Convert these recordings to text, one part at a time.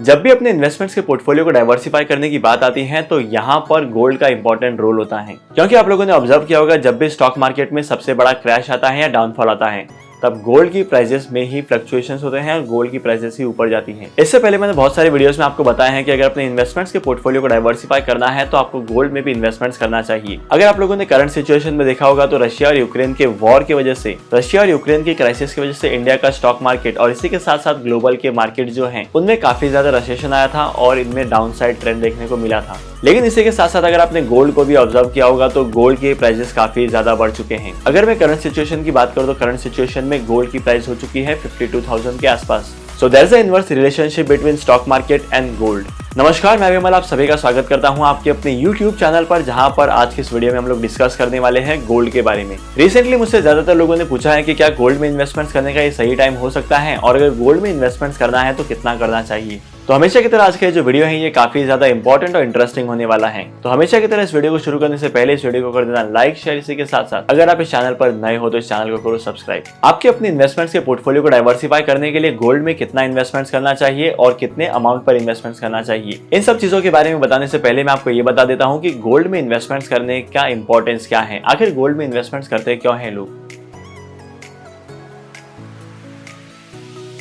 जब भी अपने इन्वेस्टमेंट्स के पोर्टफोलियो को डाइवर्सिफाई करने की बात आती है तो यहाँ पर गोल्ड का इंपॉर्टेंट रोल होता है, क्योंकि आप लोगों ने ऑब्जर्व किया होगा जब भी स्टॉक मार्केट में सबसे बड़ा क्रैश आता है या डाउनफॉल आता है तब गोल्ड की प्राइसेस में ही फ्लक्चुएशंस होते हैं और गोल्ड की प्राइसेस ही ऊपर जाती हैं। इससे पहले मैंने बहुत सारे वीडियोस में आपको बताया है कि अगर अपने इन्वेस्टमेंट्स के पोर्टफोलियो को डाइवर्सिफाई करना है तो आपको गोल्ड में भी इन्वेस्टमेंट्स करना चाहिए। अगर आप लोगों ने करंट सिचुएशन में देखा होगा तो रशिया और यूक्रेन के वॉर की वजह से, रशिया और यूक्रेन की क्राइसिस की वजह से इंडिया का स्टॉक मार्केट और इसी के साथ साथ ग्लोबल के मार्केट जो है उनमें काफी ज्यादा रिसेशन आया था और इनमें डाउन साइड ट्रेंड देखने को मिला था। लेकिन इसी के साथ साथ अगर आपने गोल्ड को भी ऑब्जर्व किया होगा तो गोल्ड के प्राइसेस काफी ज्यादा बढ़ चुके हैं। अगर मैं करंट सिचुएशन की बात करूं तो करंट सिचुएशन में गोल्ड की प्राइस हो चुकी है 52,000 के आसपास। So there is a inverse relationship between stock market and gold. नमस्कार, मैं विमल आप सभी का स्वागत करता हूं आपके अपने YouTube चैनल पर, जहां पर आज की इस वीडियो में हम लोग डिस्कस करने वाले हैं गोल्ड के बारे में। रिसेंटली मुझसे ज्यादातर लोगों ने पूछा है कि क्या गोल्ड में इन्वेस्टमेंट्स करने का ये सही टाइम हो सकता है और अगर गोल्ड में इन्वेस्टमेंट्स करना है तो कितना करना चाहिए। तो हमेशा की तरह आज का जो वीडियो है ये काफी ज्यादा इंपॉर्टेंट और इंटरेस्टिंग होने वाला है। तो हमेशा की तरह इस वीडियो को शुरू करने से पहले इस वीडियो को कर देना लाइक, शेयर। इसी के साथ साथ अगर आप इस चैनल पर नए हो तो इस चैनल को करो सब्सक्राइब। आपके अपने इन्वेस्टमेंट्स के पोर्टफोलियो को डाइवर्सिफाई करने के लिए गोल्ड में कितना इन्वेस्टमेंट्स करना चाहिए और कितने अमाउंट पर इन्वेस्टमेंट्स करना चाहिए, इन सब चीजों के बारे में बताने से पहले मैं आपको ये बता देता हूँ कि गोल्ड में इन्वेस्टमेंट्स करने का इंपॉर्टेंस क्या है, आखिर गोल्ड में इन्वेस्टमेंट्स करते क्यों हैं लोग।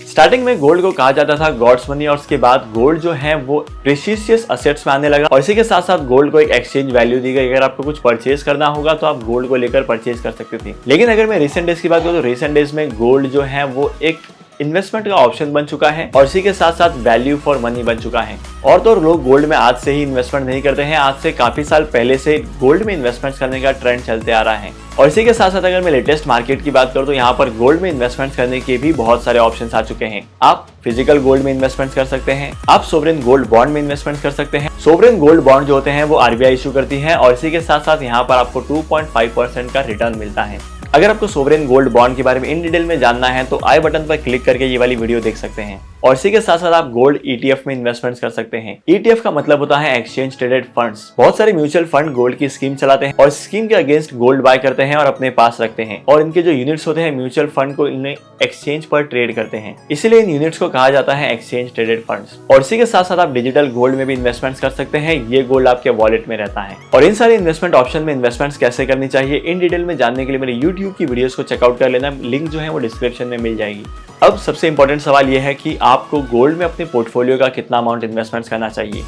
स्टार्टिंग में गोल्ड को कहा जाता था गॉड्स मनी और उसके बाद गोल्ड जो है वो प्रेशियस असेट्स में आने लगा और इसी के साथ साथ गोल्ड को एक एक्सचेंज वैल्यू दी गई। अगर आपको कुछ परचेज करना होगा तो आप गोल्ड को लेकर परचेज कर सकते थे। लेकिन अगर मैं रिसेंट डेज की बात करूं तो रिसेंट डेज में गोल्ड जो है वो एक इन्वेस्टमेंट का ऑप्शन बन चुका है और इसी के साथ साथ वैल्यू फॉर मनी बन चुका है। और तो लोग गोल्ड में आज से ही इन्वेस्टमेंट नहीं करते हैं, आज से काफी साल पहले से गोल्ड में इन्वेस्टमेंट करने का ट्रेंड चलते आ रहा है। और इसी के साथ साथ अगर मैं लेटेस्ट मार्केट की बात करूं तो यहाँ पर गोल्ड में इन्वेस्टमेंट करने के भी बहुत सारे ऑप्शंस आ चुके हैं। आप फिजिकल गोल्ड में इन्वेस्टमेंट कर सकते हैं, आप सोवरेन गोल्ड बॉन्ड में इन्वेस्टमेंट कर सकते हैं। सोवरेन गोल्ड बॉन्ड जो होते हैं वो आरबीआई इशू करती है और इसी के साथ साथ यहाँ पर आपको 2.5% का रिटर्न मिलता है। अगर आपको सोवरेन गोल्ड बॉन्ड के बारे में इन डिटेल में जानना है तो आई बटन पर क्लिक करके ये वाली वीडियो देख सकते हैं। और इसी के साथ साथ आप गोल्ड ईटीएफ में इन्वेस्टमेंट कर सकते हैं। ईटीएफ का मतलब होता है एक्सचेंज ट्रेडेड फंड्स। बहुत सारे म्यूचुअल फंड गोल्ड की स्कीम चलाते हैं और स्कीम के अगेंस्ट गोल्ड बाय करते हैं और अपने पास रखते हैं और इनके जो यूनिट्स होते हैं म्यूचुअल फंड को इन्हें एक्सचेंज पर ट्रेड करते हैं, इसीलिए इन यूनिट्स को कहा जाता है एक्सचेंज ट्रेडेड फंड्स। और इसी के साथ साथ आप डिजिटल गोल्ड में भी इन्वेस्टमेंट कर सकते हैं, ये गोल्ड आपके वॉलेट में रहता है। और इन सारे इन्वेस्टमेंट ऑप्शन में इन्वेस्टमेंट कैसे करनी चाहिए इन डिटेल में जानने के लिए मेरे यूट्यूब की वीडियोस को चेकआउट कर लेना, लिंक जो है वो डिस्क्रिप्शन में मिल जाएगी। अब सबसे इंपॉर्टेंट सवाल यह है कि आपको गोल्ड में अपने पोर्टफोलियो का कितना अमाउंट इन्वेस्टमेंट करना चाहिए।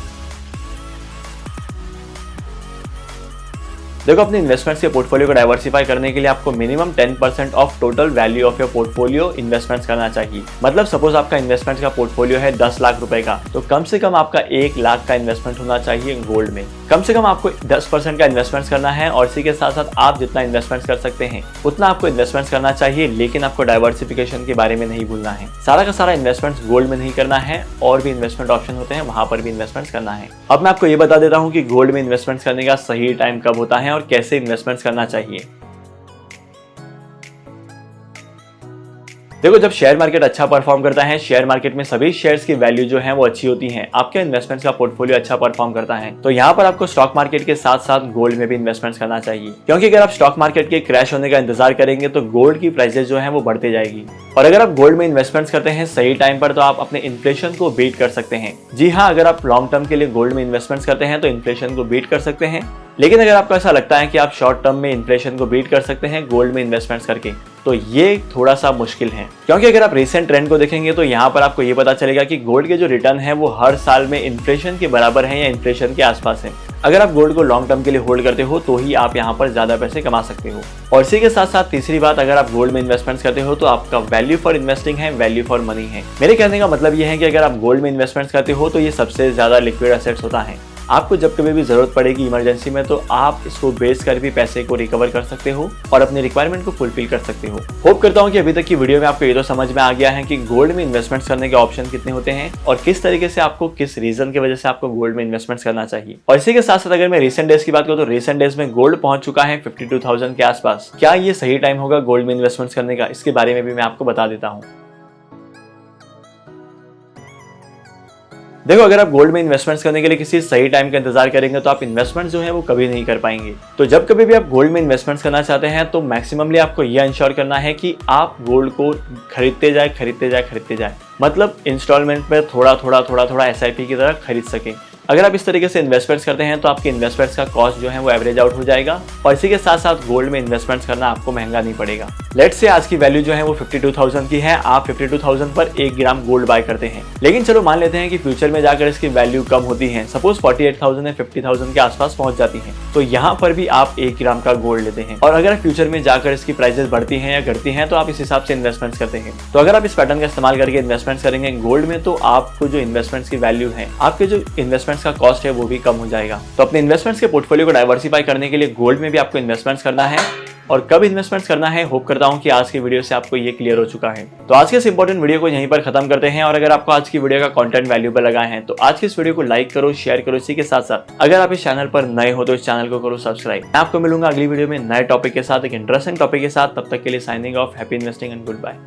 देखो, अपने इन्वेस्टमेंट्स के पोर्टफोलियो को डाइवर्सिफाई करने के लिए आपको minimum 10% of total value of your portfolio investments करना चाहिए। मतलब सपोज आपका इन्वेस्टमेंट का पोर्टफोलियो है 10 लाख रुपए का, तो कम से कम आपका 1 लाख का इन्वेस्टमेंट होना चाहिए गोल्ड में। कम से कम आपको 10% का इन्वेस्टमेंट करना है और इसी के साथ साथ आप जितना इन्वेस्टमेंट कर सकते हैं उतना आपको इन्वेस्टमेंट करना चाहिए। लेकिन आपको डाइवर्सिफिकेशन के बारे में नहीं भूलना है। सारा का सारा इन्वेस्टमेंट गोल्ड में नहीं करना है, और भी इन्वेस्टमेंट ऑप्शन होते हैं वहां पर भी इन्वेस्टमेंट करना है। अब मैं आपको ये बता देता हूँ कि गोल्ड में इन्वेस्टमेंट करने का सही टाइम कब होता है और कैसे इन्वेस्टमेंट करना चाहिए। देखो, जब शेयर मार्केट अच्छा परफॉर्म करता है, शेयर मार्केट में सभी शेयर्स की वैल्यू जो है वो अच्छी होती है, आपके इन्वेस्टमेंट्स का पोर्टफोलियो अच्छा परफॉर्म करता है, तो यहाँ पर आपको स्टॉक मार्केट के साथ साथ गोल्ड में भी इन्वेस्टमेंट्स करना चाहिए। क्योंकि अगर आप स्टॉक मार्केट के क्रैश होने का इंतजार करेंगे तो गोल्ड की प्राइसेस जो है वो बढ़ते जाएगी। और अगर आप गोल्ड में इन्वेस्टमेंट्स करते हैं सही टाइम पर तो आप अपने इन्फ्लेशन को बीट कर सकते हैं। जी हाँ, अगर आप लॉन्ग टर्म के लिए गोल्ड में इन्वेस्टमेंट्स करते हैं तो इन्फ्लेशन को बीट कर सकते हैं। लेकिन अगर आपको ऐसा लगता है कि आप शॉर्ट टर्म में इन्फ्लेशन को बीट कर सकते हैं गोल्ड में इन्वेस्टमेंट्स करके, तो ये थोड़ा सा मुश्किल है। क्योंकि अगर आप रिसेंट ट्रेंड को देखेंगे तो यहाँ पर आपको ये पता चलेगा कि गोल्ड के जो रिटर्न है वो हर साल में इन्फ्लेशन के बराबर है या इन्फ्लेशन के आसपास है। अगर आप गोल्ड को लॉन्ग टर्म के लिए होल्ड करते हो तो ही आप यहाँ पर ज्यादा पैसे कमा सकते हो। और इसी के साथ साथ तीसरी बात, अगर आप गोल्ड में इन्वेस्टमेंट करते हो तो आपका वैल्यू फॉर इन्वेस्टिंग है, वैल्यू फॉर मनी है। मेरे कहने का मतलब ये है कि अगर आप गोल्ड में इन्वेस्टमेंट करते हो तो ये सबसे ज्यादा लिक्विड एसेट्स होता है। आपको जब कभी भी जरूरत पड़ेगी इमरजेंसी में तो आप इसको बेच कर भी पैसे को रिकवर कर सकते हो और अपनी रिक्वायरमेंट को फुलफिल कर सकते हो। होप करता हूँ कि अभी तक की वीडियो में आपको ये तो समझ में आ गया है कि गोल्ड में इन्वेस्टमेंट करने के ऑप्शन कितने होते हैं और किस तरीके से आपको, किस रीजन की वजह से आपको गोल्ड में इन्वेस्टमेंट करना चाहिए। और इसी के साथ साथ अगर मैं रिसेंट डेज की बात करूँ तो रिसेंट डेज में गोल्ड पहुंच चुका है 52,000 के आसपास। क्या ये सही टाइम होगा गोल्ड में इन्वेस्टमेंट करने का, इसके बारे में भी मैं आपको बता देता हूँ। देखो, अगर आप गोल्ड में इन्वेस्टमेंट्स करने के लिए किसी सही टाइम का इंतजार करेंगे तो आप इन्वेस्टमेंट जो है वो कभी नहीं कर पाएंगे। तो जब कभी भी आप गोल्ड में इन्वेस्टमेंट्स करना चाहते हैं तो मैक्सिममली आपको यह इंश्योर करना है कि आप गोल्ड को खरीदते जाए, मतलब इंस्टॉलमेंट में थोड़ा एसआईपी की तरह खरीद सकें। अगर आप इस तरीके से इन्वेस्टमेंट्स करते हैं तो आपके इन्वेस्टमेंट्स का कॉस्ट जो है वो एवरेज आउट हो जाएगा और इसी के साथ साथ गोल्ड में इन्वेस्टमेंट्स करना आपको महंगा नहीं पड़ेगा। लेट्स से आज की वैल्यू जो है वो 52,000 की है, आप 52,000 पर 1 ग्राम गोल्ड बाय करते हैं। लेकिन चलो मान लेते हैं कि फ्यूचर में जाकर इसकी वैल्यू कम होती है, सपोज 48,000 या 50,000 के आसपास पहुंच जाती है, तो यहाँ पर भी आप 1 ग्राम का गोल्ड लेते हैं। और अगर फ्यूचर में जाकर इसकी प्राइसेस बढ़ती हैं या घटती हैं तो आप इस हिसाब से इन्वेस्टमेंट्स करते हैं। तो अगर आप इस पैटर्न का इस्तेमाल करके इन्वेस्टमेंट्स करेंगे गोल्ड में तो आपको जो इन्वेस्टमेंट्स की वैल्यू है, आपके जो इन्वेस्टमेंट्स का कॉस्ट है वो भी कम हो जाएगा। तो अपने इन्वेस्टमेंट्स के पोर्टफोलियो को डाइवर्सिफाई करने के लिए गोल्ड में भी आपको इन्वेस्टमेंट्स करना है और कब इन्वेस्टमेंट्स करना है। होप करता हूं कि आज की वीडियो से आपको ये क्लियर हो चुका है। तो आज के इस इंपॉर्टेंट वीडियो को यहीं पर खत्म करते हैं और अगर आपको आज की वीडियो का कंटेंट वैल्यूएबल लगा है तो आज की इस वीडियो को लाइक करो, शेयर करो। इसी के साथ साथ अगर आप इस चैनल पर नए हो तो इस चैनल को करो सब्सक्राइब। मैं आपको मिलूंगा अगली वीडियो में नए टॉपिक के साथ, एक इंटरेस्टिंग टॉपिक के साथ। तब तक के लिए signing off, happy investing and good bye.